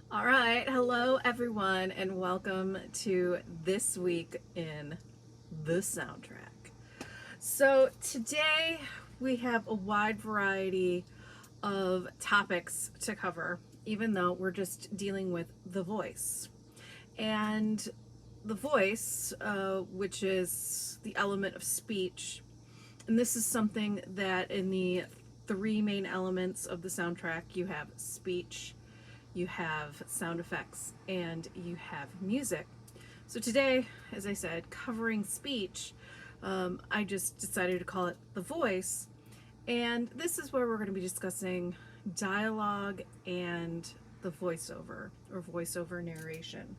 All right, hello everyone, and welcome to This Week in the Soundtrack. So, today we have a wide variety of topics to cover, even though we're just dealing with the voice. And the voice, which is the element of speech, and this is something that in the three main elements of the soundtrack you have speech, you have sound effects, and you have music. So today, as I said, covering speech, I just decided to call it the voice. And this is where we're going to be discussing dialogue and the voiceover or voiceover narration.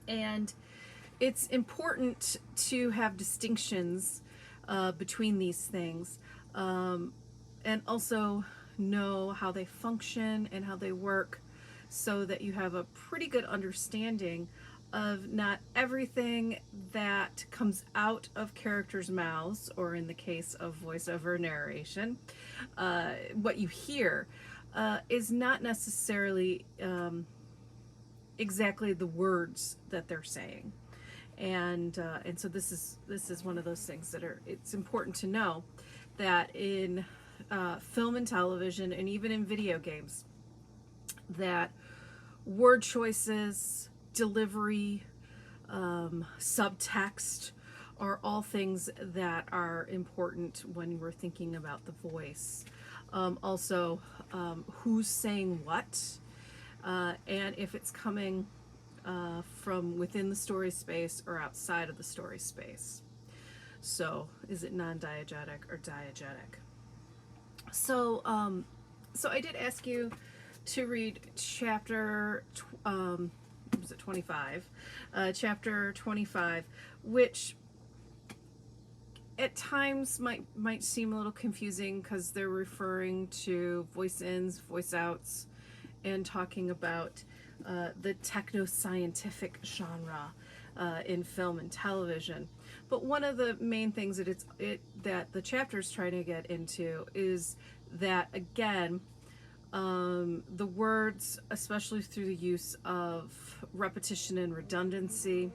And it's important to have distinctions between these things, and also know how they function and how they work so that you have a pretty good understanding of not everything that comes out of characters' mouths, or in the case of voiceover narration, what you hear is not necessarily exactly the words that they're saying. And so this is one of those things that it's important to know that in film and television and even in video games, that word choices, delivery, subtext are all things that are important when we're thinking about the voice. Also, who's saying what, and if it's coming from within the story space or outside of the story space. So, is it non-diegetic or diegetic? So, so I did ask you to read chapter, was it 25? Chapter 25, which at times might seem a little confusing because they're referring to voice ins, voice outs, and talking about the techno-scientific genre in film and television. But one of the main things that the chapter's trying to get into is that, again, the words, especially through the use of repetition and redundancy,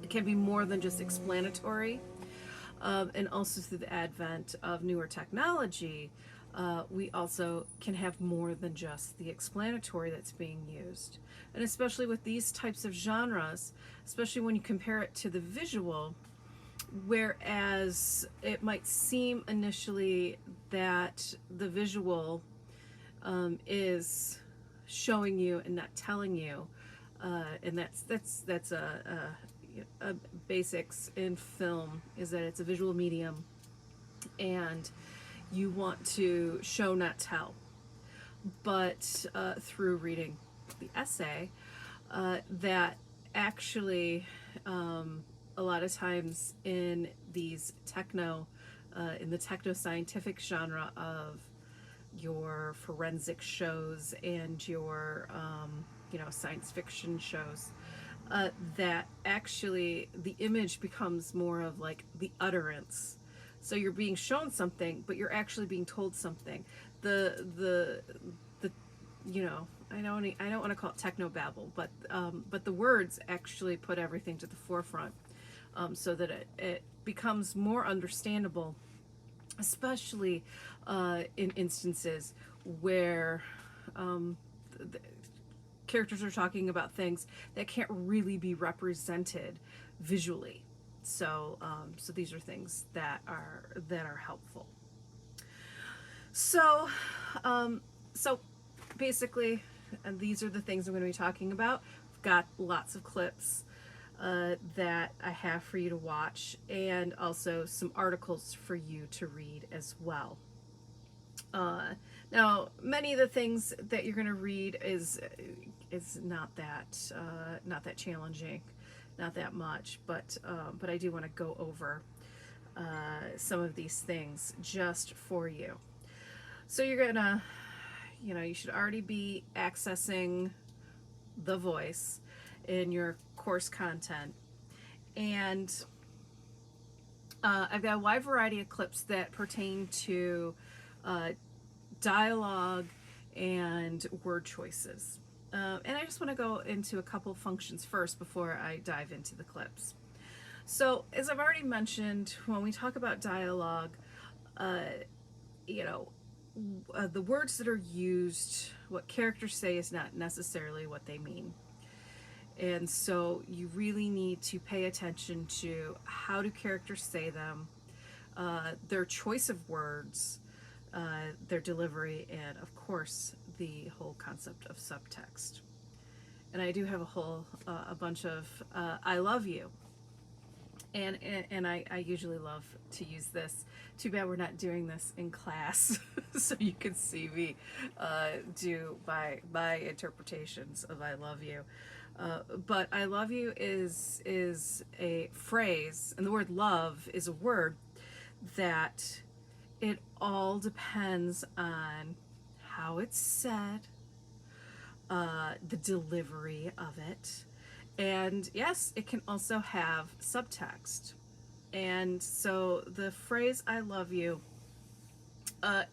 can be more than just explanatory. And also through the advent of newer technology, we also can have more than just the explanatory that's being used. And especially with these types of genres, especially when you compare it to the visual, whereas it might seem initially that the visual is showing you and not telling you, and that's a basics in film, is that it's a visual medium, and you want to show, not tell. But through reading the essay, that actually, a lot of times in these in the techno scientific genre of your forensic shows and your, science fiction shows, that actually the image becomes more of like the utterance. So you're being shown something, but you're actually being told something. The I don't want to call it techno babble, but the words actually put everything to the forefront, so that it becomes more understandable, especially in instances where the characters are talking about things that can't really be represented visually. So these are things that are helpful. So, so basically, these are the things I'm going to be talking about. I've got lots of clips that I have for you to watch, and also some articles for you to read as well. Now, many of the things that you're going to read is not that challenging, not that much, but I do want to go over some of these things just for you. So you're gonna, you should already be accessing the voice in your course content, and I've got a wide variety of clips that pertain to dialogue and word choices. And I just want to go into a couple functions first before I dive into the clips. So, as I've already mentioned, when we talk about dialogue, uh, you know, the words that are used, what characters say is not necessarily what they mean. And so you really need to pay attention to how do characters say them, their choice of words, their delivery, and of course, the whole concept of subtext. And I do have a bunch of I love you. And I usually love to use this. Too bad we're not doing this in class, so you can see me do my interpretations of I love you. But I love you is a phrase, and the word love is a word that it all depends on how it's said, the delivery of it, and yes, it can also have subtext. And so the phrase I love you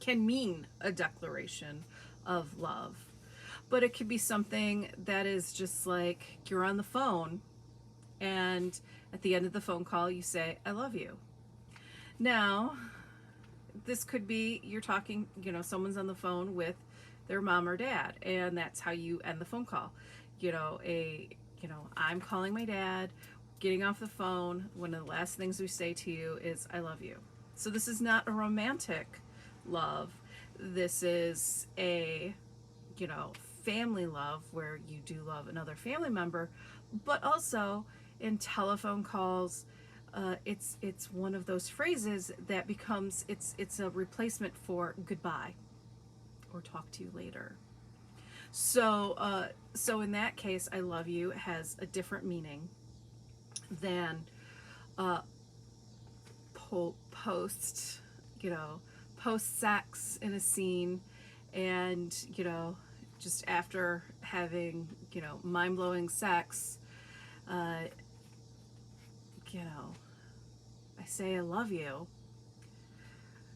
can mean a declaration of love, but it could be something that is just like you're on the phone and at the end of the phone call you say, I love you. Now, this could be you're talking, someone's on the phone with their mom or dad, and that's how you end the phone call. I'm calling my dad, getting off the phone. One of the last things we say to you is, I love you. So this is not a romantic love. This is a, family love where you do love another family member, but also in telephone calls, it's one of those phrases that becomes it's a replacement for goodbye or talk to you later. So in that case, I love you has a different meaning than post, post sex in a scene, and just after having mind blowing sex, uh, I say I love you.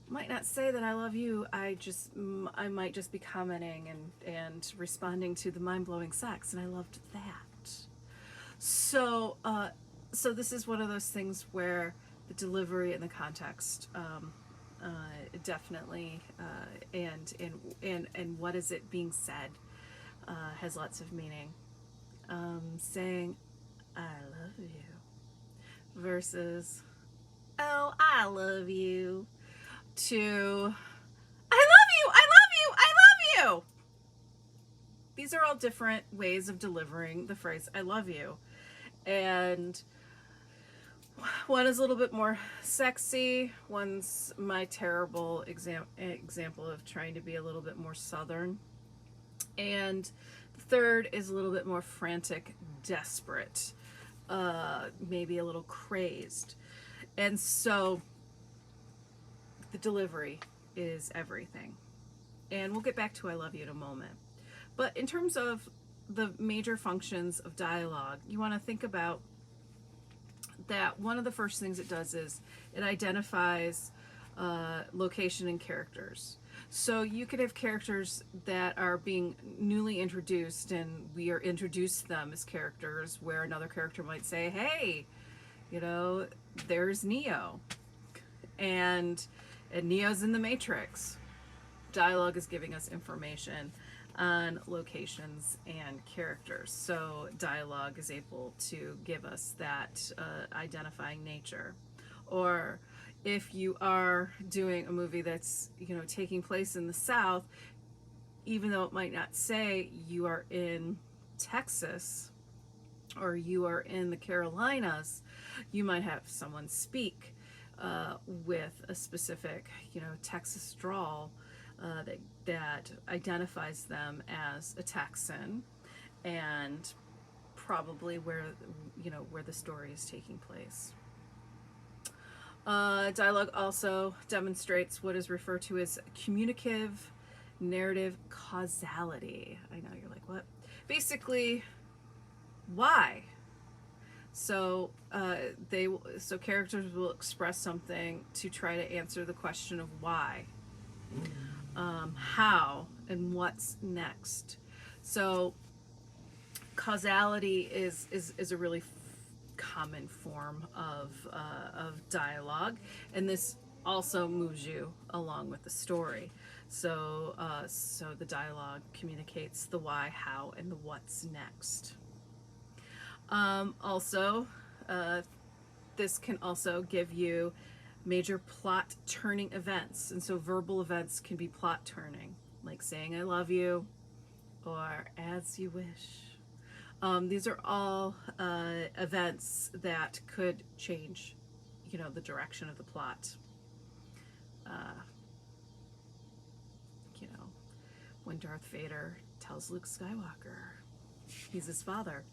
Might not say that I love you. I might just be commenting and responding to the mind blowing sex, and I loved that. So so this is one of those things where the delivery and the context definitely and what is it being said has lots of meaning. Saying I love you versus oh I love you to I love you, I love you, I love you. These are all different ways of delivering the phrase I love you. And one is a little bit more sexy, one's my terrible example of trying to be a little bit more southern. And the third is a little bit more frantic, desperate, maybe a little crazed. And so the delivery is everything. And we'll get back to I love you in a moment. But in terms of the major functions of dialogue, you want to think about that one of the first things it does is it identifies location and characters. So you could have characters that are being newly introduced, and we are introduced to them as characters, where another character might say, hey, there's Neo. And Neo's in the Matrix. Dialogue is giving us information on locations and characters. So dialogue is able to give us that identifying nature. Or if you are doing a movie that's taking place in the South, even though it might not say you are in Texas or you are in the Carolinas, you might have someone speak with a specific Texas drawl that identifies them as a Texan, and probably where the story is taking place. Dialogue also demonstrates what is referred to as communicative narrative causality. I know you're like, what? Basically, why? So characters will express something to try to answer the question of why, how, and what's next. So Causality is a really common form of dialogue, and this also moves you along with the story. So the dialogue communicates the why, how, and the what's next. Also, this can also give you major plot turning events, and so verbal events can be plot turning, like saying "I love you" or "as you wish." These are all events that could change, the direction of the plot. Uh, you know, when Darth Vader tells Luke Skywalker he's his father,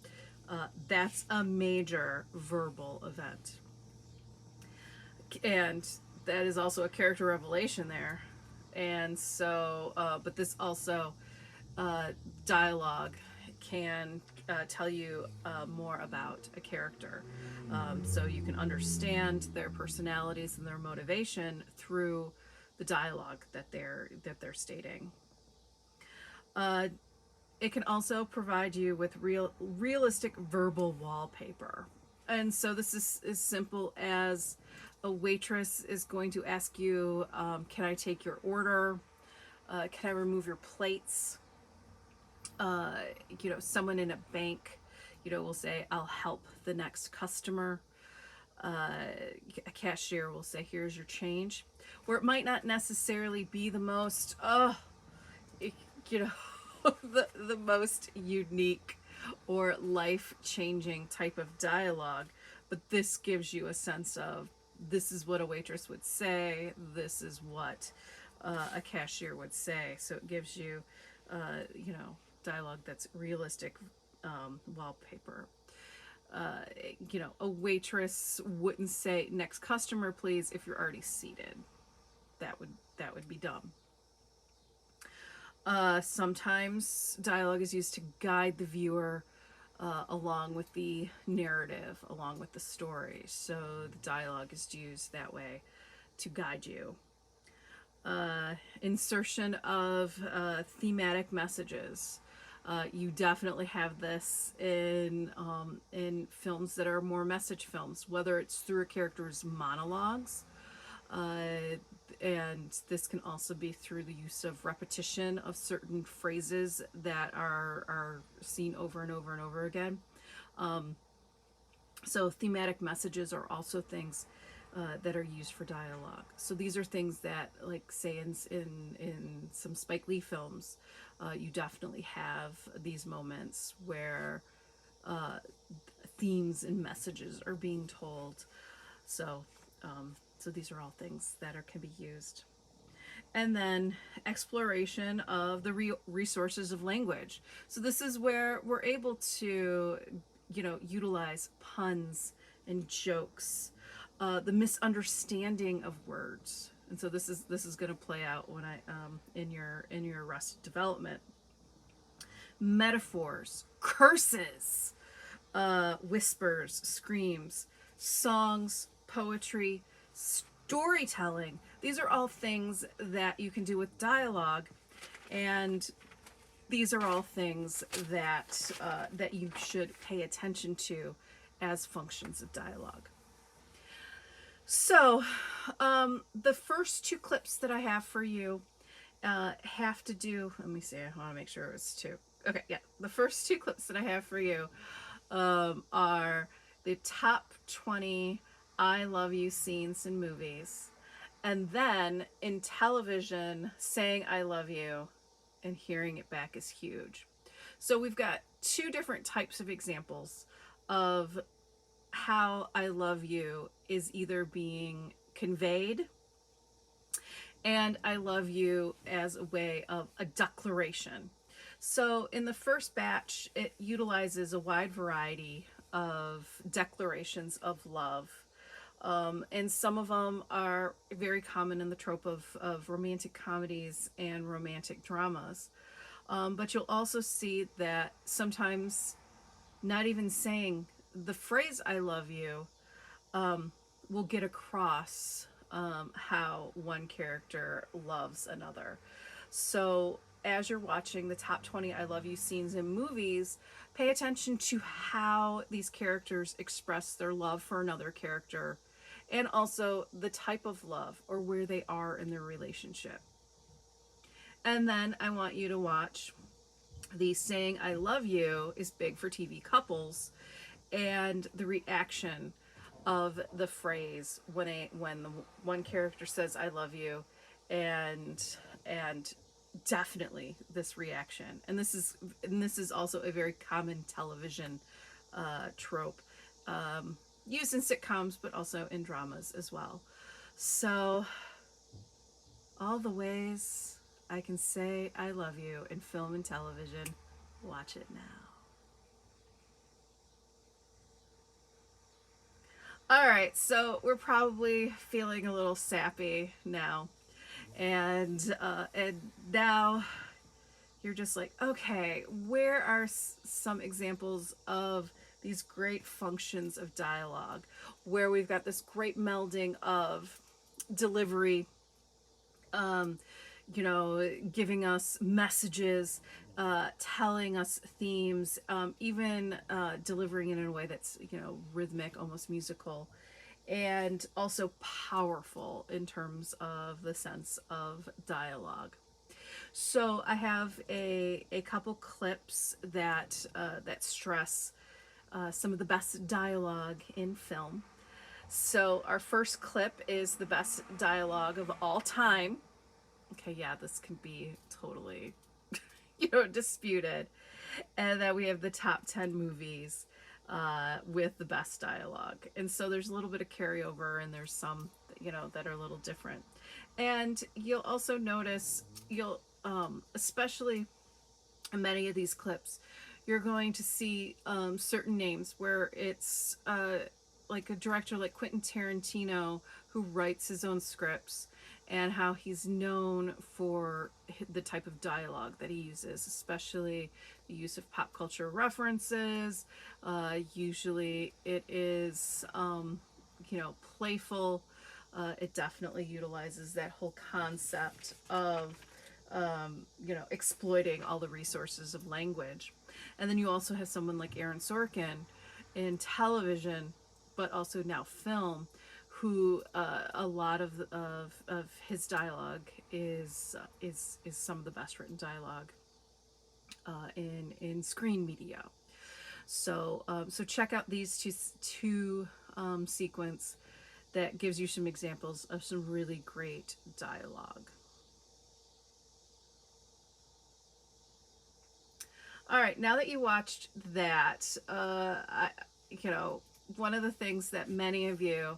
that's a major verbal event. And that is also a character revelation there. And so, but this also, dialogue can tell you more about a character. So you can understand their personalities and their motivation through the dialogue that they're stating. It can also provide you with realistic verbal wallpaper. And so this is as simple as a waitress is going to ask you, can I take your order? Can I remove your plates? Someone in a bank, will say, I'll help the next customer. A cashier will say, here's your change. Where it might not necessarily be the most, you know, the most unique or life-changing type of dialogue, but this gives you a sense of, this is what a waitress would say, this is what a cashier would say. So it gives you, dialogue that's realistic, wallpaper. A waitress wouldn't say "next customer, please" if you're already seated. That would be dumb. Sometimes dialogue is used to guide the viewer along with the narrative, along with the story. So the dialogue is used that way to guide you. Insertion of thematic messages. You definitely have this in films that are more message films, whether it's through a character's monologues, and this can also be through the use of repetition of certain phrases that are seen over and over and over again. So thematic messages are also things that are used for dialogue. So these are things that, like, say in some Spike Lee films, you definitely have these moments where themes and messages are being told. So these are all things that can be used. And then exploration of the resources of language. So this is where we're able to, utilize puns and jokes, the misunderstanding of words. And so this is going to play out when in your Arrested Development. Metaphors, curses, whispers, screams, songs, poetry, storytelling. These are all things that you can do with dialogue, and these are all things that that you should pay attention to as functions of dialogue. So, the first two clips that I have for you have to do. Let me see. I want to make sure it was two. Okay, yeah. The first two clips that I have for you are the top 20 I love you scenes in movies, and then in television, saying I love you and hearing it back is huge. So we've got two different types of examples of how I love you is either being conveyed, and I love you as a way of a declaration. So in the first batch, it utilizes a wide variety of declarations of love. And some of them are very common in the trope of romantic comedies and romantic dramas. But you'll also see that sometimes not even saying the phrase I love you will get across how one character loves another. So as you're watching the top 20 I love you scenes in movies, pay attention to how these characters express their love for another character, and also the type of love or where they are in their relationship. And then I want you to watch the saying I love you is big for TV couples, and the reaction of the phrase when the one character says I love you, and definitely this reaction. And this is also a very common television trope, used in sitcoms but also in dramas as well. So all the ways I can say I love you in film and television, watch it now. All right, so we're probably feeling a little sappy now, and now you're just like, okay, where are some examples of these great functions of dialogue, where we've got this great melding of delivery, um, giving us messages, telling us themes, even delivering it in a way that's, rhythmic, almost musical, and also powerful in terms of the sense of dialogue. So I have a couple clips that stress some of the best dialogue in film. So our first clip is the best dialogue of all time. Okay, yeah, this can be totally, disputed. And then we have the top 10 movies with the best dialogue. And so there's a little bit of carryover, and there's some, that are a little different. And you'll also notice, especially in many of these clips, you're going to see certain names where it's like a director like Quentin Tarantino, who writes his own scripts, and how he's known for the type of dialogue that he uses, especially the use of pop culture references. Usually it is, playful. It definitely utilizes that whole concept of, exploiting all the resources of language. And then you also have someone like Aaron Sorkin in television, but also now film, who a lot of his dialogue is some of the best written dialogue in screen media. So check out these two sequence that gives you some examples of some really great dialogue. All right, now that you watched that, one of the things that many of you,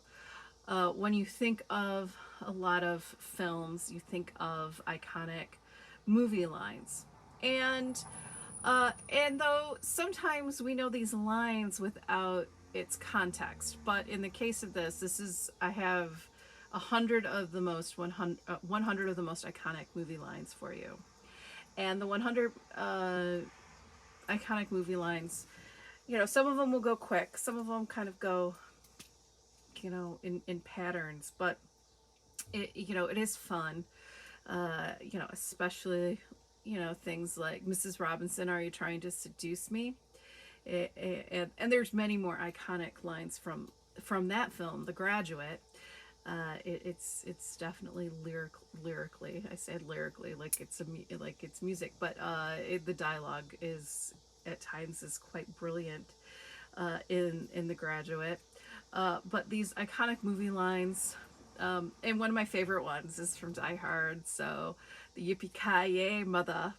when you think of a lot of films, you think of iconic movie lines. And though sometimes we know these lines without its context, but in the case of I have 100 of the most 100 of the most iconic movie lines for you. And the 100 iconic movie lines, some of them will go quick, some of them kind of go, in patterns, but it is fun, especially, things like Mrs. Robinson, are you trying to seduce me? And there's many more iconic lines from that film, The Graduate. It's definitely lyrically. I said lyrically like it's music, but the dialogue is at times is quite brilliant in The Graduate. But these iconic movie lines, and one of my favorite ones is from Die Hard. So the yippee-ki-yay, mother.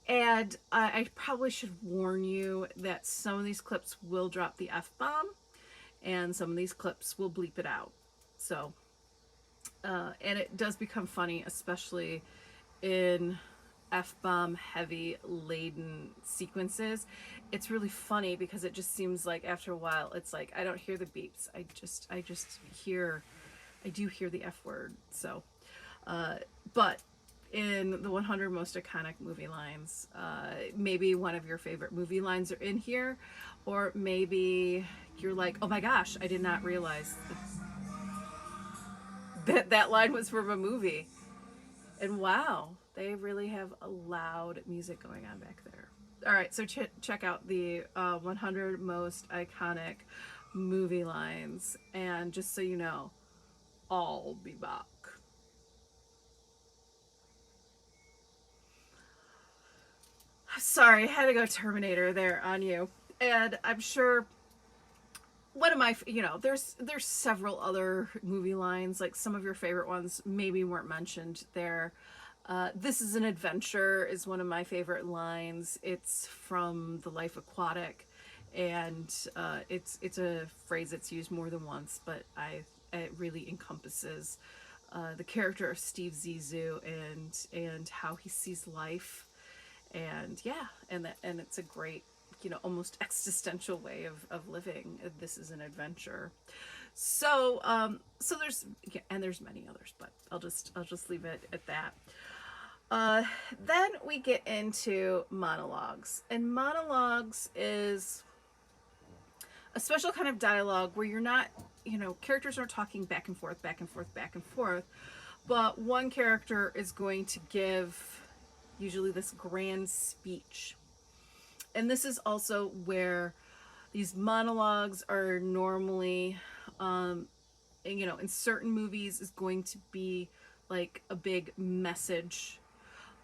And I probably should warn you that some of these clips will drop the F-bomb, and some of these clips will bleep it out. So, and it does become funny, especially in F-bomb heavy laden sequences. It's really funny because it just seems like after a while, it's like, I don't hear the beeps. I do hear the F word. So, but in the 100 most iconic movie lines, maybe one of your favorite movie lines are in here, or maybe you're like, oh my gosh, I did not realize that line was from a movie. And wow, They really have a loud music going on back there. All right, so check out the 100 most iconic movie lines. And just so you know, I'll be back. Sorry, I had to go Terminator there on you. And I'm sure one of my, there's several other movie lines, like some of your favorite ones maybe weren't mentioned there. This is an adventure is one of my favorite lines. It's from The Life Aquatic, and it's a phrase that's used more than once, but it really encompasses the character of Steve Zissou and how he sees life, and yeah, and it's a great, almost existential way of living. This is an adventure. So there's, yeah, and there's many others, but I'll just leave it at that. Then we get into monologues, and monologues is a special kind of dialogue where you're not, characters aren't talking back and forth, back and forth, back and forth, but one character is going to give usually this grand speech. And this is also where these monologues are normally, in certain movies is going to be like a big message.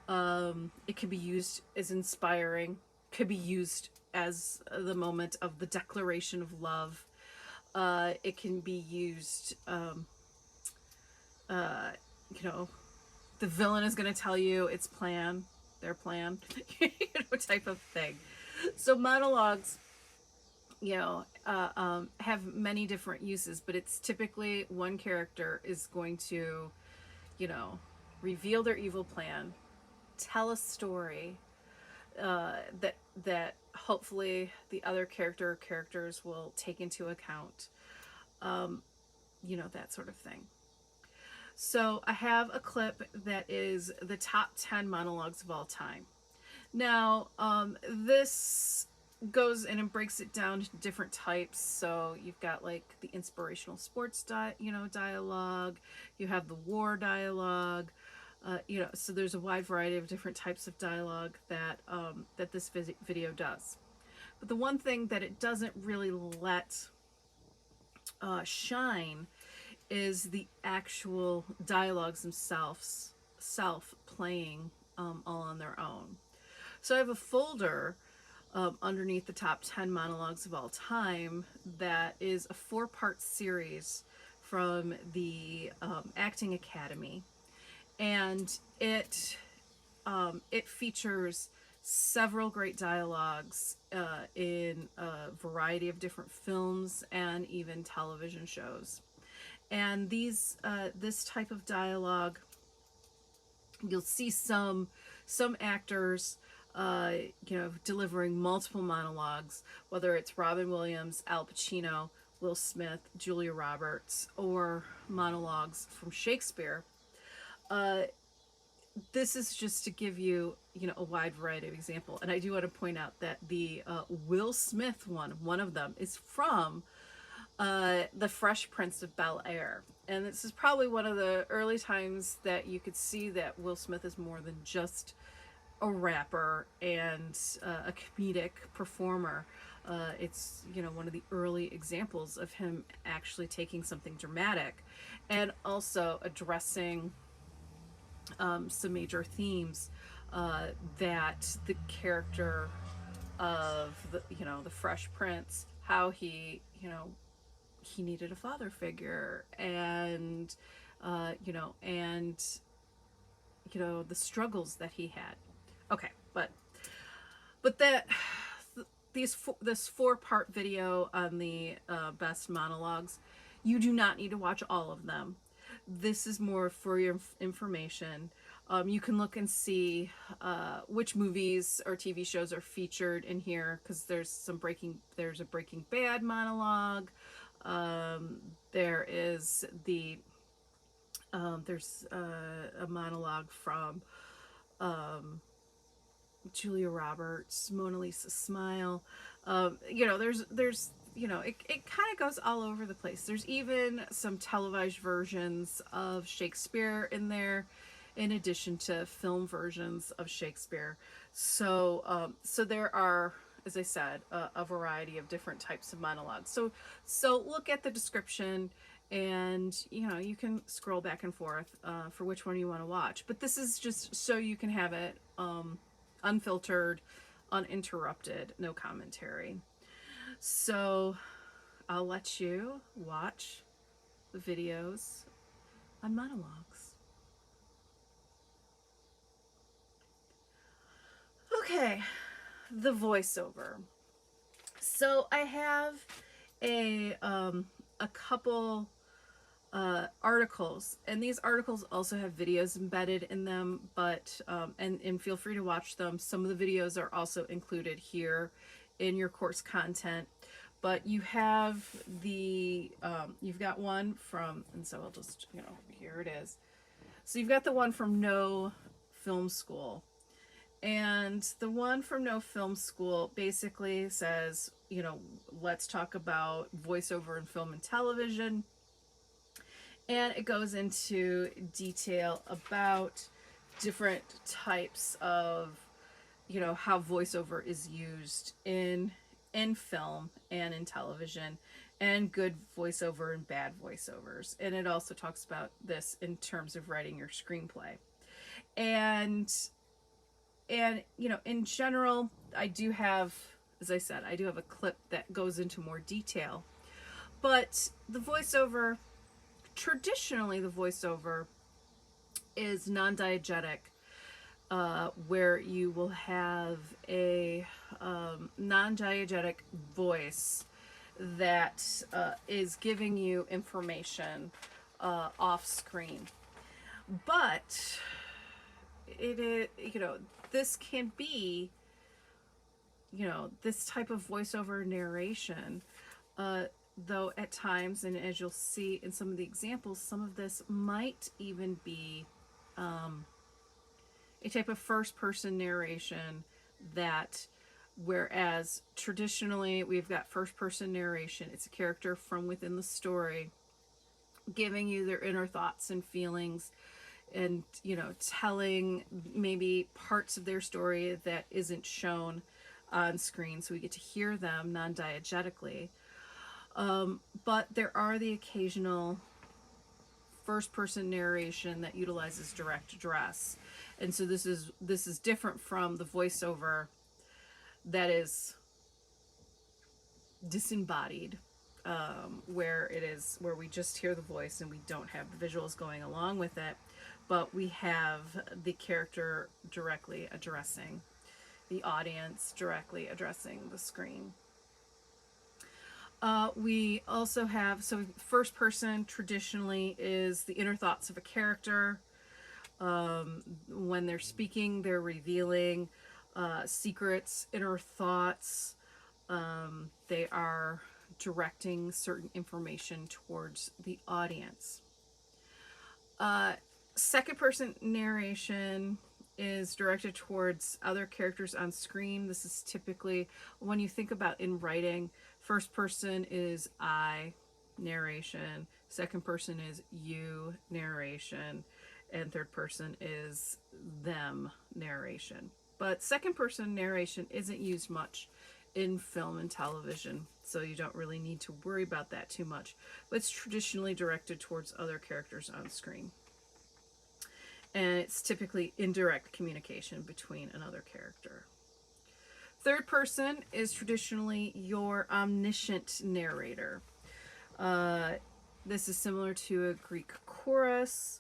It could be used as inspiring, could be used as the moment of the declaration of love. It can be used, the villain is going to tell you their plan, type of thing. So monologues, have many different uses, but it's typically one character is going to, reveal their evil plan, tell a story that hopefully the other characters will take into account, that sort of thing. So I have a clip that is the top 10 monologues of all time. Now, this goes in and breaks it down to different types. So you've got like the inspirational sports dialogue, you have the war dialogue, so there's a wide variety of different types of dialogue that this video does. But the one thing that it doesn't really let shine is the actual dialogues themselves, self-playing all on their own. So I have a folder underneath the top 10 monologues of all time that is a 4-part series from the Acting Academy, and it features several great dialogues in a variety of different films and even television shows. And this type of dialogue, you'll see some actors delivering multiple monologues, whether it's Robin Williams, Al Pacino, Will Smith, Julia Roberts, or monologues from Shakespeare. This is just to give you, a wide variety of example. And I do want to point out that the Will Smith one of them is from The Fresh Prince of Bel-Air. And this is probably one of the early times that you could see that Will Smith is more than just a rapper and a comedic performer. It's, one of the early examples of him actually taking something dramatic and also addressing some major themes that the character of the Fresh Prince, how he needed a father figure, and the struggles that he had. Okay, but this 4-part video on the best monologues, you do not need to watch all of them. This is more for your information. You can look and see which movies or TV shows are featured in here, because there's a Breaking Bad monologue. There's a monologue from Julia Roberts, Mona Lisa Smile. There's it kind of goes all over the place. There's even some televised versions of Shakespeare in there. in addition to film versions of Shakespeare. So there are, as I said, a variety of different types of monologues. So look at the description, and you can scroll back and forth for which one you want to watch. But this is just so you can have it unfiltered, uninterrupted, no commentary. So I'll let you watch the videos on monologues. Okay, the voiceover. So I have a couple articles, and these articles also have videos embedded in them, but and feel free to watch them. Some of the videos are also included here in your course content, but you have the you've got one from, and so I'll just, here it is. So you've got the one from No Film School, and the one from No Film School basically says, let's talk about voiceover in film and television. And it goes into detail about different types of, how voiceover is used in film and in television, and good voiceover and bad voiceovers. And it also talks about this in terms of writing your screenplay. And in general, I do have, as I said, I do have a clip that goes into more detail. But the voiceover, traditionally the voiceover is non-diegetic, where you will have a non-diegetic voice that is giving you information off screen. But it is, this can be, this type of voiceover narration, though at times, and as you'll see in some of the examples, some of this might even be a type of first-person narration, that whereas traditionally we've got first-person narration, it's a character from within the story giving you their inner thoughts and feelings, and telling maybe parts of their story that isn't shown on screen, so we get to hear them non-diegetically. But there are the occasional first-person narration that utilizes direct address, and so this is different from the voiceover that is disembodied, where we just hear the voice and we don't have the visuals going along with it, but we have the character directly addressing the audience, directly addressing the screen. We also have, so first person traditionally is the inner thoughts of a character. When they're speaking, they're revealing secrets, inner thoughts. They are directing certain information towards the audience. Second person narration is directed towards other characters on screen. This is typically, when you think about in writing, first person is I narration, second person is you narration, and third person is them narration. But second person narration isn't used much in film and television, so you don't really need to worry about that too much. But it's traditionally directed towards other characters on screen. And it's typically indirect communication between another character. Third person is traditionally your omniscient narrator. This is similar to a Greek chorus.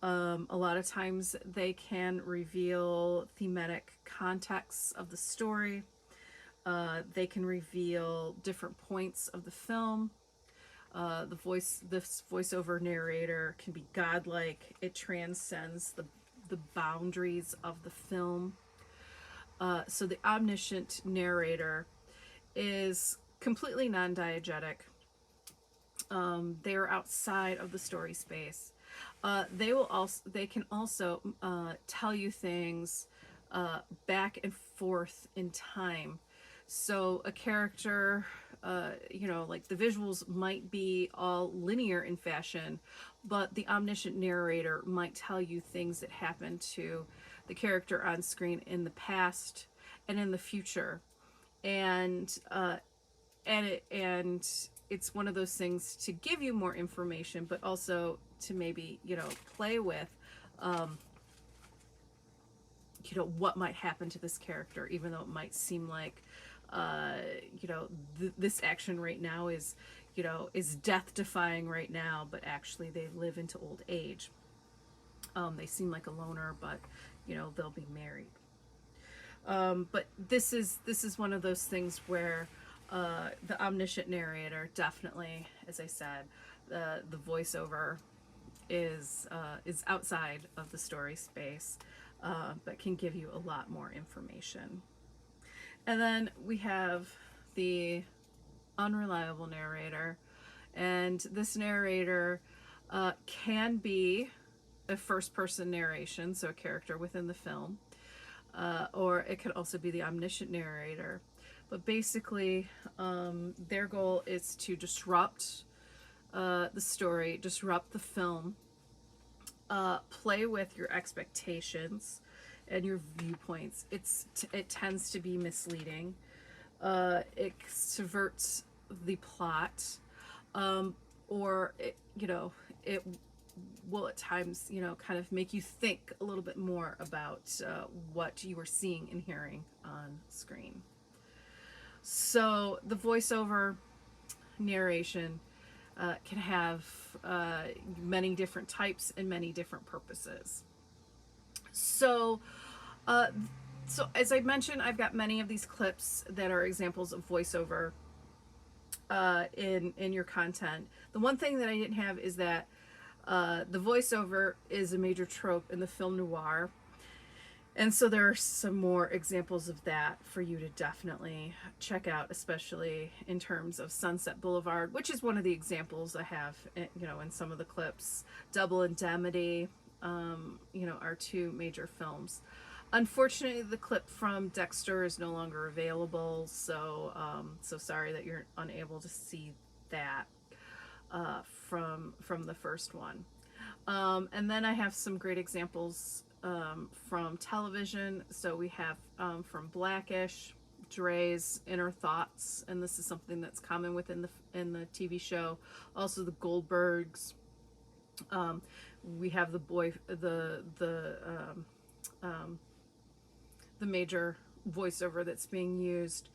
A lot of times they can reveal thematic contexts of the story. They can reveal different points of the film. This voiceover narrator can be godlike. It transcends the boundaries of the film. So the omniscient narrator is completely non-diegetic. They are outside of the story space. They can also tell you things back and forth in time. So a character, like the visuals might be all linear in fashion, but the omniscient narrator might tell you things that happened to the character on screen in the past and in the future. And and it's one of those things to give you more information, but also to maybe play with um, what might happen to this character, even though it might seem like uh, this action right now is death defying right now, but actually they live into old age. They seem like a loner, but they'll be married. But this is one of those things where the omniscient narrator definitely, as I said, the voiceover is outside of the story space, but can give you a lot more information. And then we have the unreliable narrator, and this narrator can be a first person narration, so a character within the film, or it could also be the omniscient narrator. But basically, their goal is to disrupt the story, disrupt the film, play with your expectations and your viewpoints. It tends to be misleading. It subverts the plot, or it will at times kind of make you think a little bit more about what you are seeing and hearing on screen. So the voiceover narration can have many different types and many different purposes. So, uh, so as I mentioned, I've got many of these clips that are examples of voiceover in your content. The one thing that I didn't have is that the voiceover is a major trope in the film noir. And so there are some more examples of that for you to definitely check out, especially in terms of Sunset Boulevard, which is one of the examples I have, in some of the clips. Double Indemnity, are two major films. Unfortunately, the clip from Dexter is no longer available, so sorry that you're unable to see that from the first one. And then I have some great examples from television. So we have from Blackish, Dre's Inner Thoughts, and this is something that's common within the TV show. Also, the Goldbergs. Um, we have the major voiceover that's being used,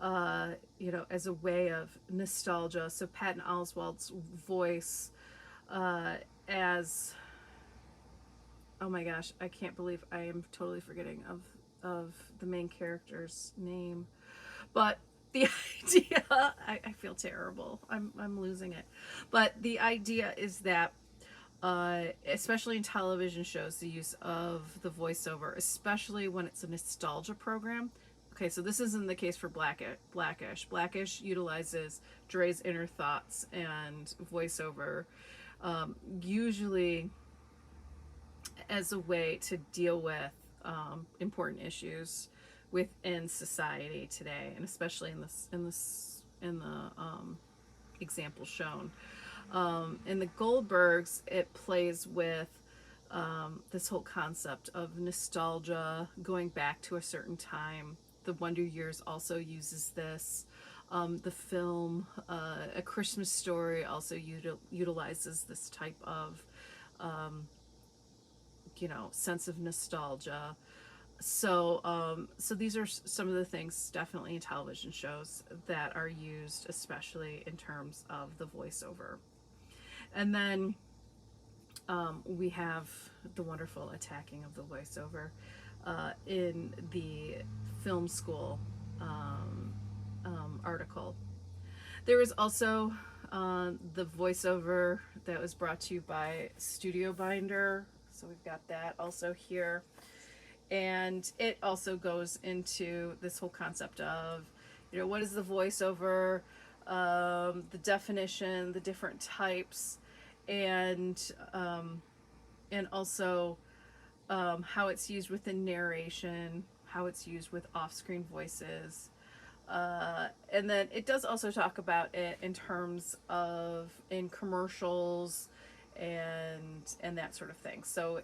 as a way of nostalgia. So Patton Oswalt's voice as, oh my gosh, I can't believe I am totally forgetting of the main character's name, but the idea, I feel terrible. I'm losing it, but the idea is that especially in television shows, the use of the voiceover, especially when it's a nostalgia program. Okay, so this isn't the case for Blackish. Blackish utilizes Dre's Inner Thoughts and voiceover, usually as a way to deal with important issues within society today, and especially in the example shown. In the Goldbergs, it plays with this whole concept of nostalgia, going back to a certain time. The Wonder Years also uses this. The film A Christmas Story also utilizes this type of sense of nostalgia. So these are some of the things definitely in television shows that are used, especially in terms of the voiceover. And then we have the wonderful attacking of the voiceover in the film school article. There was also the voiceover that was brought to you by Studio Binder. So we've got that also here. And it also goes into this whole concept of, what is the voiceover, the definition, the different types, and also how it's used within narration, how it's used with off-screen voices, And then it does also talk about it in terms of in commercials and that sort of thing. So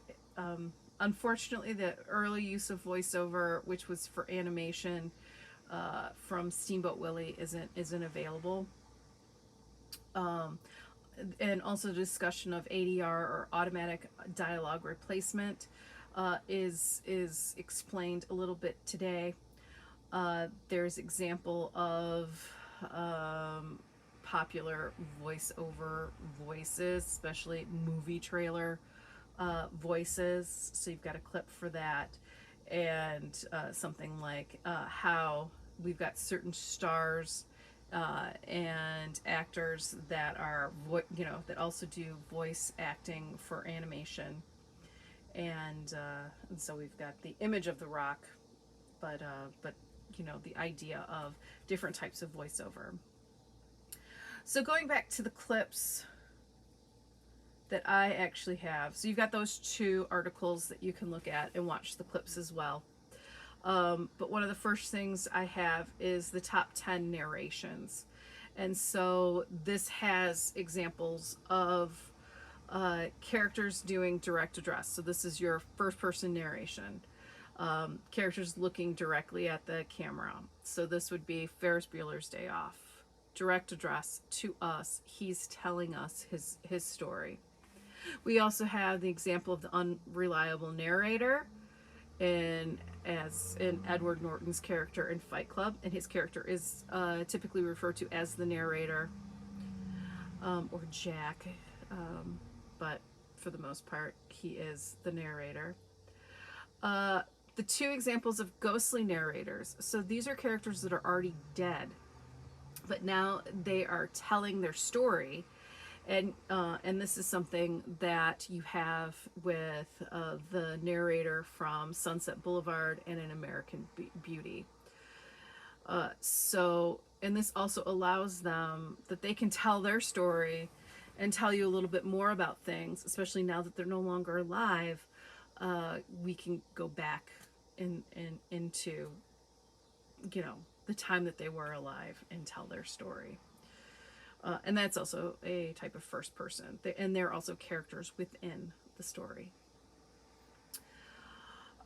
unfortunately, the early use of voiceover, which was for animation from Steamboat Willie, isn't available. And also the discussion of ADR, or automatic dialogue replacement, is explained a little bit today. There's example of popular voiceover voices, especially movie trailer voices. So you've got a clip for that, and something like how we've got certain stars and actors that are that also do voice acting for animation, and so we've got the image of The Rock, but the idea of different types of voiceover. So going back to the clips that I actually have, so you've got those two articles that you can look at and watch the clips as well. But one of the first things I have is the top 10 narrations. And so this has examples of characters doing direct address. So this is your first person narration. Characters looking directly at the camera. So this would be Ferris Bueller's Day Off. Direct address to us. He's telling us his story. We also have the example of the unreliable narrator as in Edward Norton's character in Fight Club, and his character is typically referred to as the narrator, or Jack, but for the most part he is the narrator. The two examples of ghostly narrators. So these are characters that are already dead, but now they are telling their story, and this is something that you have with the narrator from Sunset Boulevard and An American Beauty. And this also allows them that they can tell their story and tell you a little bit more about things, especially now that they're no longer alive. We can go back into the time that they were alive and tell their story. And that's also a type of first person. And they're also characters within the story.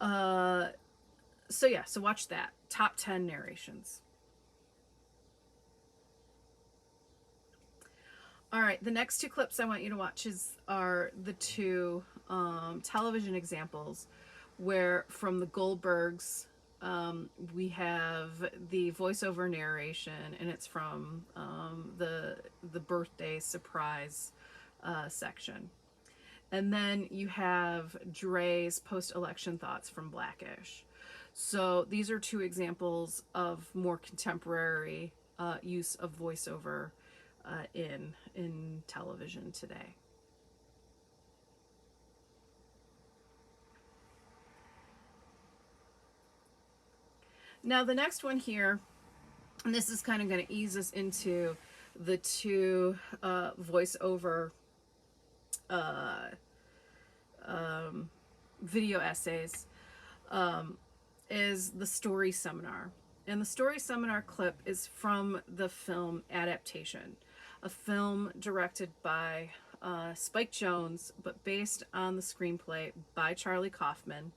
So watch that. Top 10 narrations. All right, the next two clips I want you to watch are the two television examples where from the Goldbergs, we have the voiceover narration, and it's from the birthday surprise section. And then you have Dre's post-election thoughts from Blackish. So these are two examples of more contemporary use of voiceover in television today. Now the next one here, and this is kind of going to ease us into the two voiceover video essays, is the Story Seminar. And the Story Seminar clip is from the film Adaptation, a film directed by Spike Jonze, but based on the screenplay by Charlie Kaufman.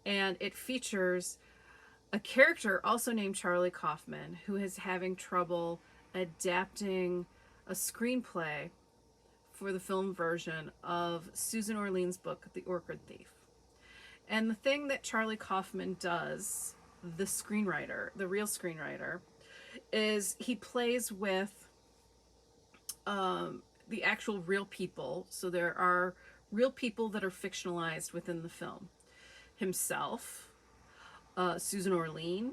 And it features a character also named Charlie Kaufman who is having trouble adapting a screenplay for the film version of Susan Orlean's book, The Orchid Thief. And the thing that Charlie Kaufman does, the screenwriter, the real screenwriter, is he plays with the actual real people. So there are real people that are fictionalized within the film. Himself, Susan Orlean,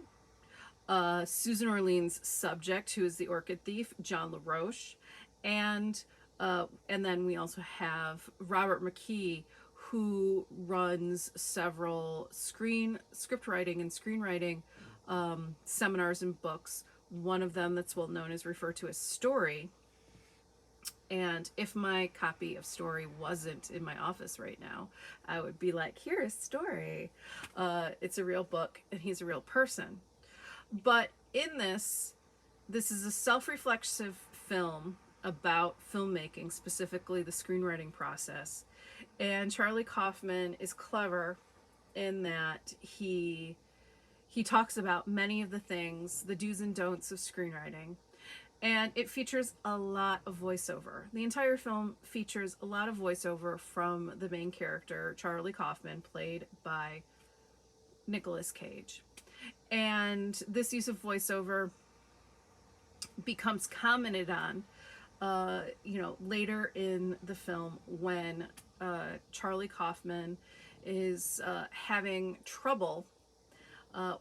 Susan Orlean's subject, who is the Orchid Thief, John LaRoche, and then we also have Robert McKee, who runs several script writing and screenwriting seminars and books. One of them that's well known is referred to as Story. And if my copy of Story wasn't in my office right now, I would be like, here is Story. It's a real book, and he's a real person. But in this is a self-reflexive film about filmmaking, specifically the screenwriting process. And Charlie Kaufman is clever in that he talks about many of the things, the do's and don'ts of screenwriting. And it features a lot of voiceover. The entire film features a lot of voiceover from the main character, Charlie Kaufman, played by Nicolas Cage. And this use of voiceover becomes commented on, later in the film when Charlie Kaufman is having trouble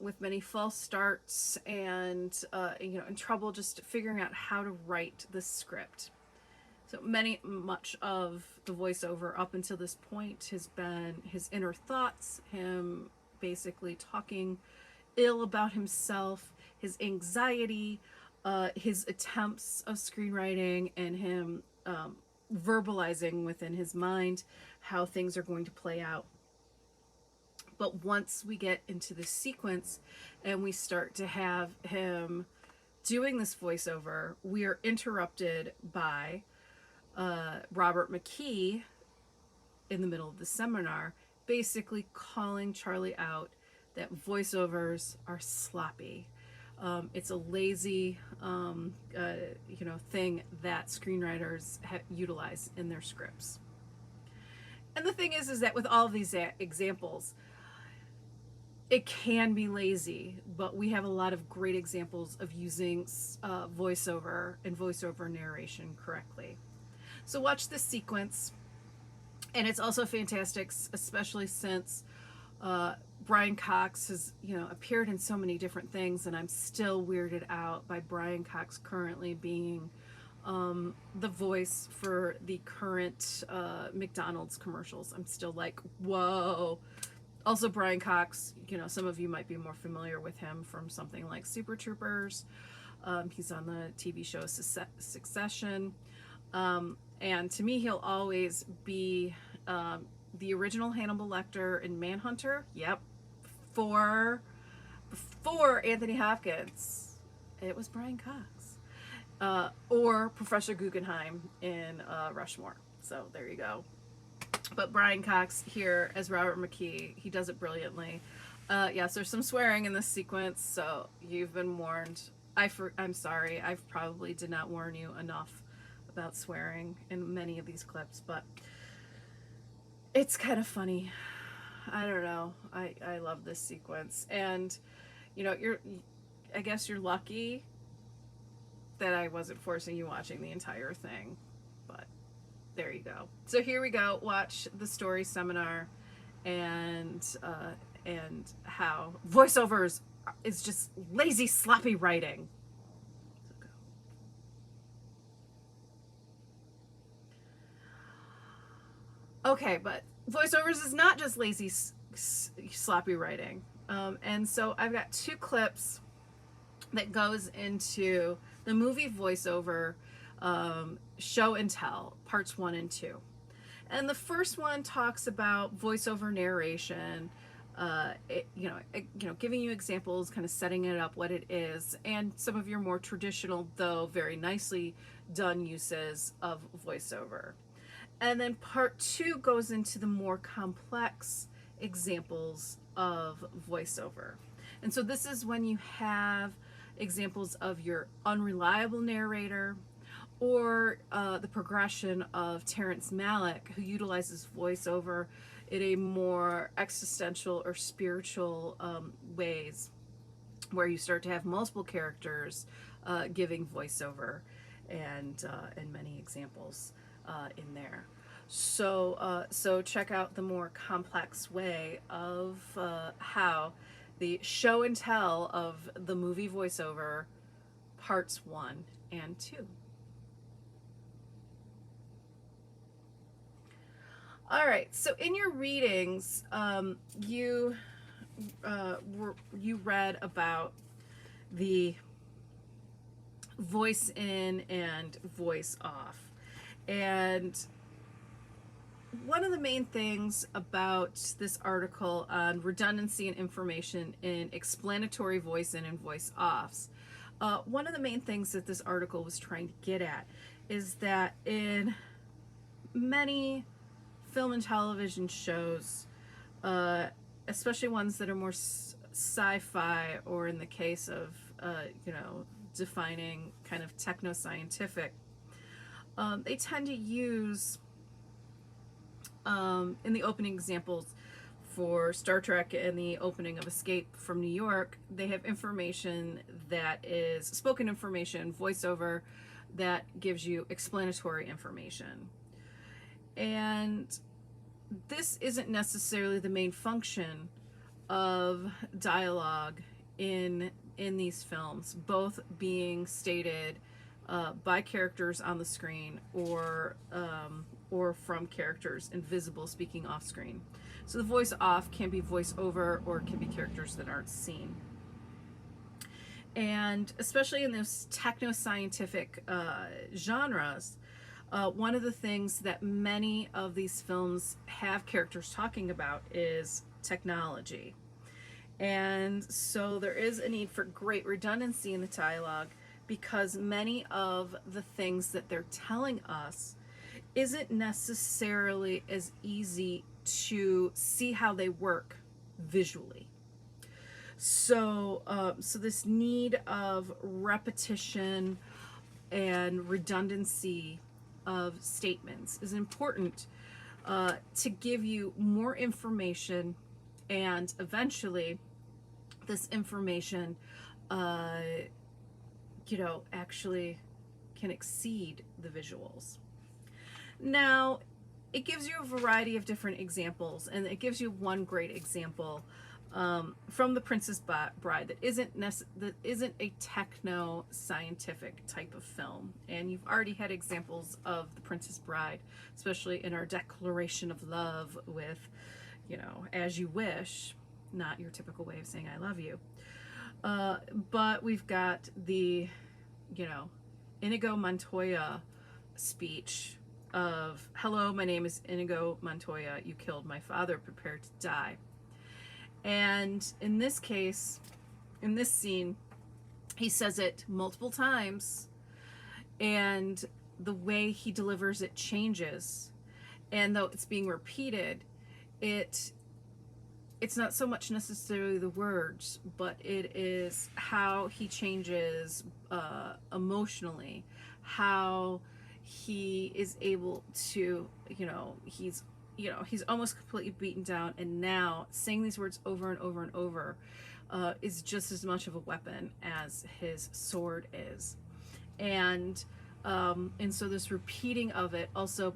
with many false starts and in trouble just figuring out how to write the script. So much of the voiceover up until this point has been his inner thoughts, him basically talking ill about himself, his anxiety, his attempts of screenwriting, and him verbalizing within his mind how things are going to play out. But once we get into the sequence and we start to have him doing this voiceover, we are interrupted by Robert McKee in the middle of the seminar, basically calling Charlie out that voiceovers are sloppy. It's a lazy, thing that screenwriters utilize in their scripts. And the thing is that with all of these examples, it can be lazy, but we have a lot of great examples of using voiceover and voiceover narration correctly. So watch this sequence, and it's also fantastic, especially since Brian Cox has appeared in so many different things, and I'm still weirded out by Brian Cox currently being the voice for the current McDonald's commercials. I'm still like, whoa. Also, Brian Cox, some of you might be more familiar with him from something like Super Troopers. He's on the TV show Succession. And to me, he'll always be the original Hannibal Lecter in Manhunter. Yep. Before Anthony Hopkins, it was Brian Cox. Or Professor Guggenheim in Rushmore. So there you go. But Brian Cox here as Robert McKee, he does it brilliantly. Yes, there's some swearing in this sequence, so you've been warned. I'm sorry, I probably did not warn you enough about swearing in many of these clips, but it's kind of funny. I don't know. I love this sequence, and I guess you're lucky that I wasn't forcing you watching the entire thing, but there you go. So here we go. Watch the story seminar, and how voiceovers is just lazy, sloppy writing. Okay, but voiceovers is not just lazy, sloppy writing. And so I've got two clips that goes into the movie voiceover show and tell parts 1 and 2. And the first one talks about voiceover narration, giving you examples, kind of setting it up what it is, and some of your more traditional, though very nicely done uses of voiceover. And then part 2 goes into the more complex examples of voiceover. And so this is when you have examples of your unreliable narrator, or the progression of Terrence Malick, who utilizes voiceover in a more existential or spiritual ways, where you start to have multiple characters giving voiceover, and many examples in there. So check out the more complex way of how the show and tell of the movie voiceover parts 1 and 2. All right, so in your readings, you read about the voice in and voice off, and one of the main things about this article on redundancy and information in explanatory voice in and voice offs, one of the main things that this article was trying to get at is that in many film and television shows, especially ones that are more sci-fi, or in the case of, defining kind of techno-scientific, they tend to use, in the opening examples for Star Trek and the opening of Escape from New York, they have information that is spoken information, voiceover, that gives you explanatory information. And this isn't necessarily the main function of dialogue in these films, both being stated by characters on the screen, or from characters invisible speaking off screen. So the voice off can be voice over, or it can be characters that aren't seen. And especially in those techno-scientific genres, one of the things that many of these films have characters talking about is technology. And so there is a need for great redundancy in the dialogue, because many of the things that they're telling us isn't necessarily as easy to see how they work visually. So, so this need of repetition and redundancy of statements is important to give you more information, and eventually this information, actually can exceed the visuals. Now, it gives you a variety of different examples, and it gives you one great example from The Princess Bride that isn't a techno-scientific type of film. And you've already had examples of The Princess Bride, especially in our declaration of love with, as you wish, not your typical way of saying I love you. But we've got the, Inigo Montoya speech of, "Hello, my name is Inigo Montoya. You killed my father. Prepare to die." And in this case, in this scene, he says it multiple times, and the way he delivers it changes. And though it's being repeated, it's not so much necessarily the words, but it is how he changes emotionally, how he is able to, he's almost completely beaten down, and now saying these words over and over and over is just as much of a weapon as his sword is. And so this repeating of it also,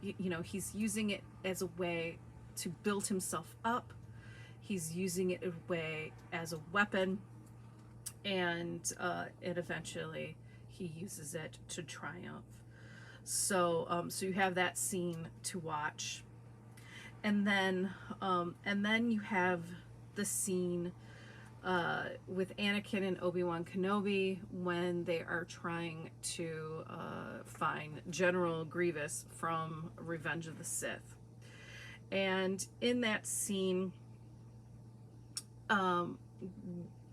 he's using it as a way to build himself up. He's using it as a weapon, and eventually he uses it to triumph. So you have that scene to watch, and then you have the scene with Anakin and Obi-Wan Kenobi when they are trying to find General Grievous from Revenge of the Sith. And in that scene,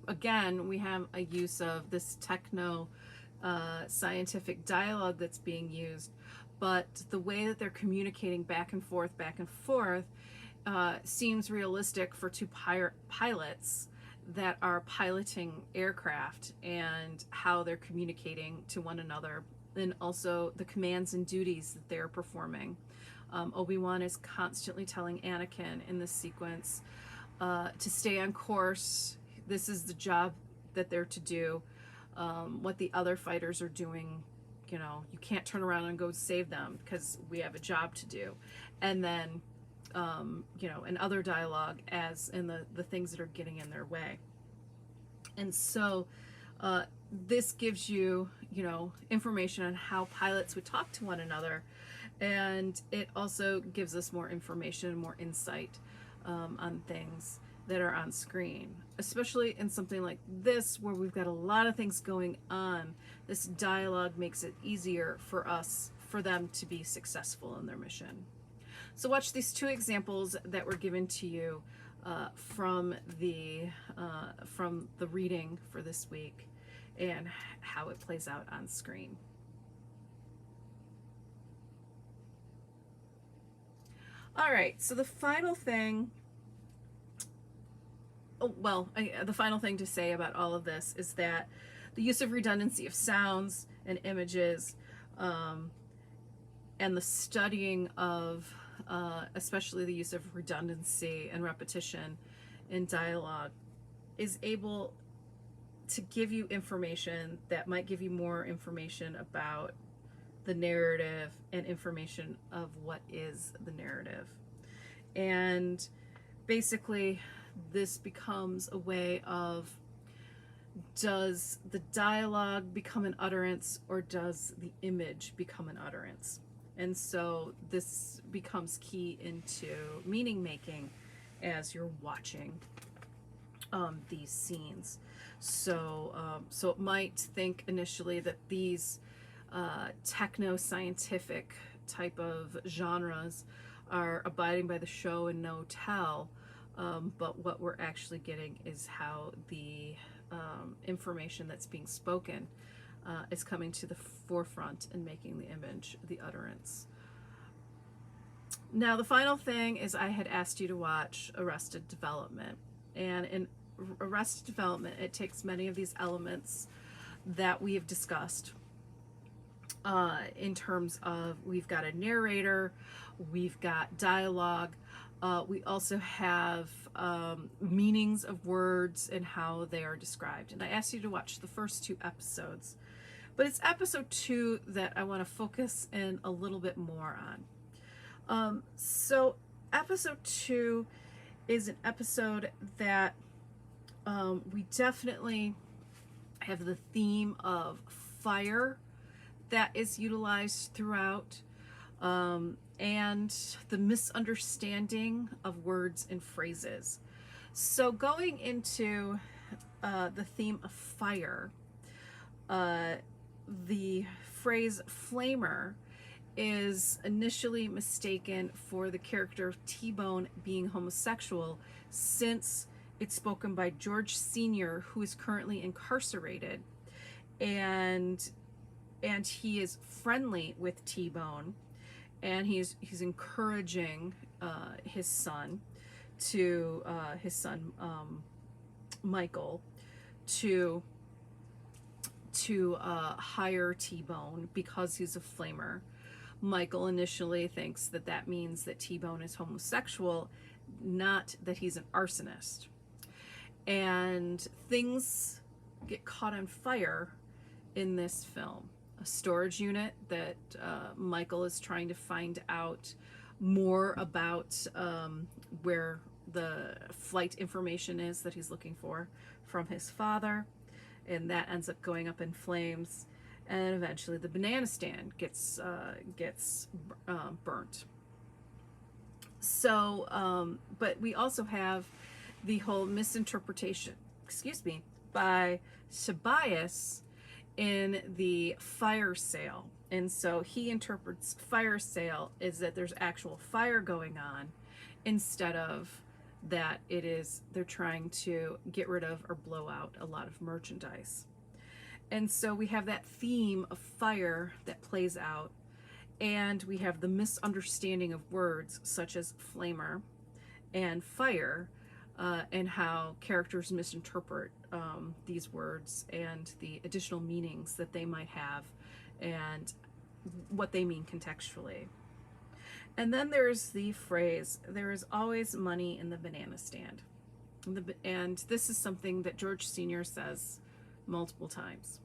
again, we have a use of this techno scientific dialogue that's being used, but the way that they're communicating back and forth seems realistic for two pilots that are piloting aircraft, and how they're communicating to one another, and also the commands and duties that they're performing. Obi-Wan is constantly telling Anakin in this sequence to stay on course. This is the job that they're to do. What the other fighters are doing, you can't turn around and go save them because we have a job to do. And then, and other dialogue as in the things that are getting in their way. And so this gives you, information on how pilots would talk to one another. And it also gives us more information, more insight on things that are on screen, especially in something like this where we've got a lot of things going on. This dialogue makes it easier for them to be successful in their mission. So watch these two examples that were given to you from the reading for this week and how it plays out on screen. All right, so the final thing, the final thing to say about all of this is that the use of redundancy of sounds and images, and the studying of, especially the use of redundancy and repetition in dialogue, is able to give you information that might give you more information about the narrative and information of what is the narrative. And basically, this becomes a way of, does the dialogue become an utterance or does the image become an utterance? And so this becomes key into meaning making as you're watching these scenes. So it might think initially that these techno-scientific type of genres are abiding by the show and no tell, but what we're actually getting is how the information that's being spoken is coming to the forefront and making the image the utterance. Now, the final thing is I had asked you to watch Arrested Development. And in Arrested Development, it takes many of these elements that we have discussed in terms of, we've got a narrator, we've got dialogue, we also have meanings of words and how they are described. And I asked you to watch the first 2 episodes, but it's episode 2 that I want to focus in a little bit more on. So episode 2 is an episode that we definitely have the theme of fire that is utilized throughout, and the misunderstanding of words and phrases. So going into the theme of fire, the phrase flamer is initially mistaken for the character of T-Bone being homosexual, since it's spoken by George Sr., who is currently incarcerated, and he is friendly with T-Bone, and he's encouraging his son Michael to hire T-Bone because he's a flamer. Michael initially thinks that that means that T-Bone is homosexual, not that he's an arsonist. And things get caught on fire in this film. A storage unit that Michael is trying to find out more about, where the flight information is that he's looking for from his father, and that ends up going up in flames. And eventually the banana stand gets burnt. So, but we also have the whole misinterpretation, by Tobias in the fire sale. And so he interprets fire sale is that there's actual fire going on, instead of that they're trying to get rid of or blow out a lot of merchandise. And so we have that theme of fire that plays out, and we have the misunderstanding of words such as flamer and fire, and how characters misinterpret these words and the additional meanings that they might have and what they mean contextually. And then there's the phrase, "There is always money in the banana stand." And this is something that George Sr. says multiple times.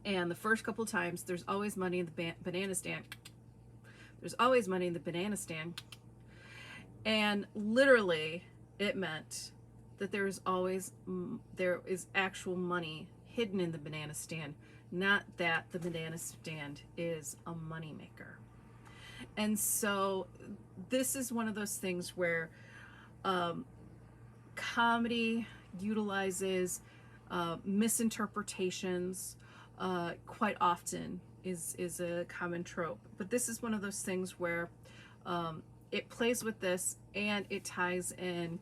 And the first couple times, "There's always money in the banana stand." There's always money in the banana stand. And literally, it meant that there is actual money hidden in the banana stand, not that the banana stand is a moneymaker. And so this is one of those things where comedy utilizes misinterpretations quite often, is a common trope. But this is one of those things where it plays with this, and it ties in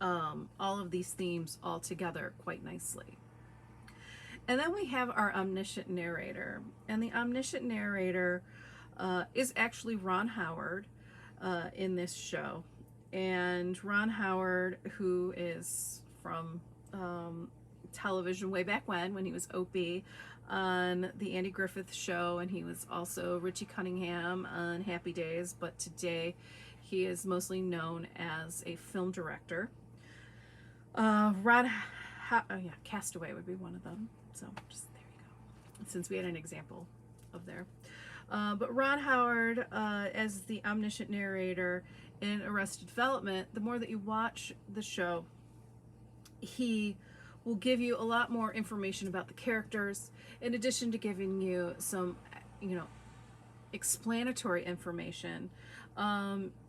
all of these themes all together quite nicely. And then we have our omniscient narrator. And the omniscient narrator is actually Ron Howard in this show. And Ron Howard, who is from television way back when he was Opie on the Andy Griffith Show, and he was also Richie Cunningham on Happy Days, but today he is mostly known as a film director. Castaway would be one of them. So just there you go. Since we had an example of there. But Ron Howard, as the omniscient narrator in Arrested Development, the more that you watch the show, he will give you a lot more information about the characters, in addition to giving you some, explanatory information.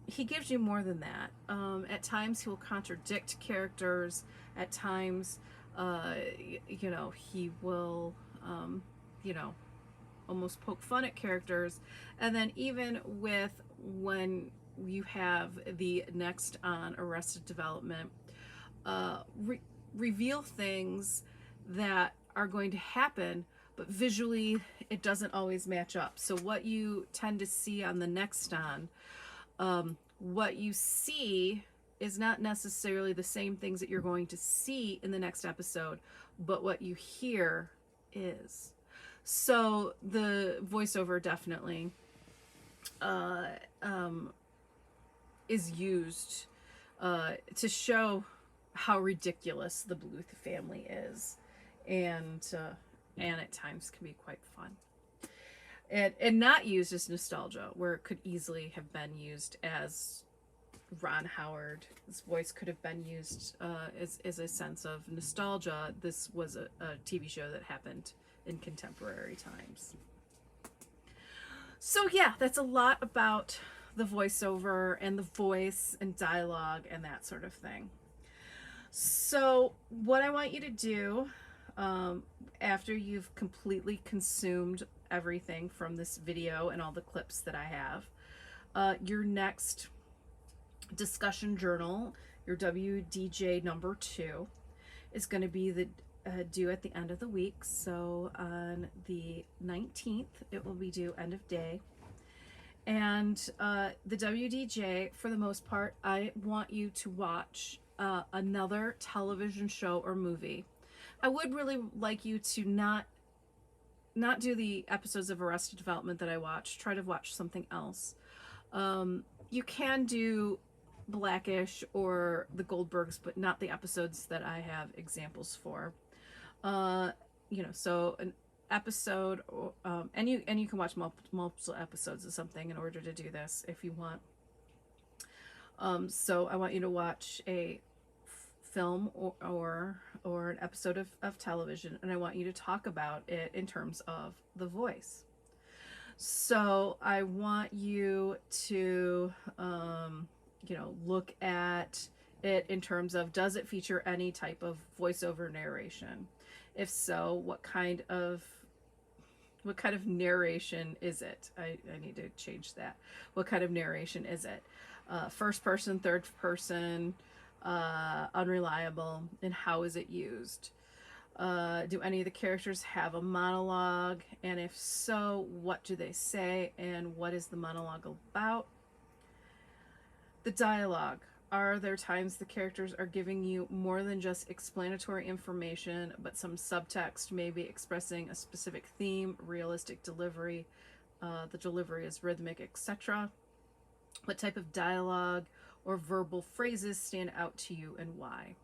He gives you more than that. At times he will contradict characters. At times, he will, almost poke fun at characters. And then even with when you have the next on Arrested Development, reveal things that are going to happen, but visually it doesn't always match up. So what you tend to see on the next on, what you see is not necessarily the same things that you're going to see in the next episode, but what you hear is. So the voiceover definitely is used to show how ridiculous the Bluth family is, and at times can be quite fun. And not used as nostalgia, where it could easily have been used as Ron Howard's voice could have been used as a sense of nostalgia. This was a TV show that happened in contemporary times. So yeah, that's a lot about the voiceover and the voice and dialogue and that sort of thing. So what I want you to do, after you've completely consumed everything from this video and all the clips that I have, your next discussion journal, your WDJ number 2, is going to be the due at the end of the week. So on the 19th, it will be due end of day. And the WDJ, for the most part, I want you to watch another television show or movie. I would really like you to not do the episodes of Arrested Development that I watched. Try to watch something else. You can do Blackish or the Goldbergs, but not the episodes that I have examples for. So an episode, and you can watch multiple episodes of something in order to do this if you want. So I want you to watch a film or an episode of television, and I want you to talk about it in terms of the voice. So I want you to look at it in terms of, does it feature any type of voiceover narration? If so, what kind of narration is it? I need to change that. What kind of narration is it? First person, third person, unreliable, and how is it used? Do any of the characters have a monologue? And if so, what do they say? And what is the monologue about? The dialogue. Are there times the characters are giving you more than just explanatory information, but some subtext, maybe expressing a specific theme, realistic delivery, the delivery is rhythmic, etc.? What type of dialogue or verbal phrases stand out to you and why?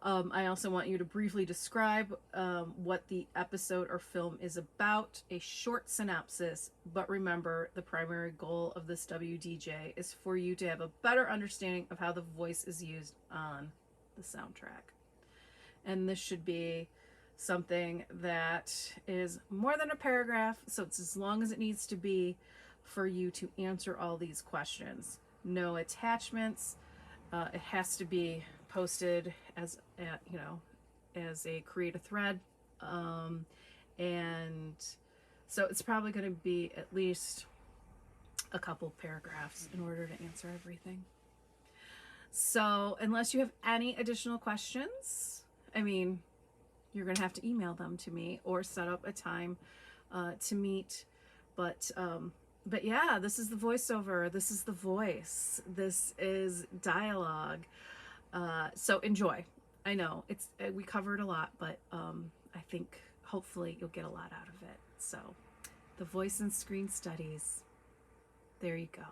I also want you to briefly describe what the episode or film is about, a short synopsis, but remember, the primary goal of this WDJ is for you to have a better understanding of how the voice is used on the soundtrack. And this should be something that is more than a paragraph, so it's as long as it needs to be for you to answer all these questions. No attachments. It has to be posted as a create a thread, and so it's probably going to be at least a couple paragraphs in order to answer everything. So unless you have any additional questions, I mean, you're going to have to email them to me or set up a time to meet. But yeah, this is the voiceover. This is the voice. This is dialogue. So enjoy. I know it's we covered a lot, but I think hopefully you'll get a lot out of it. So the voice and screen studies. There you go.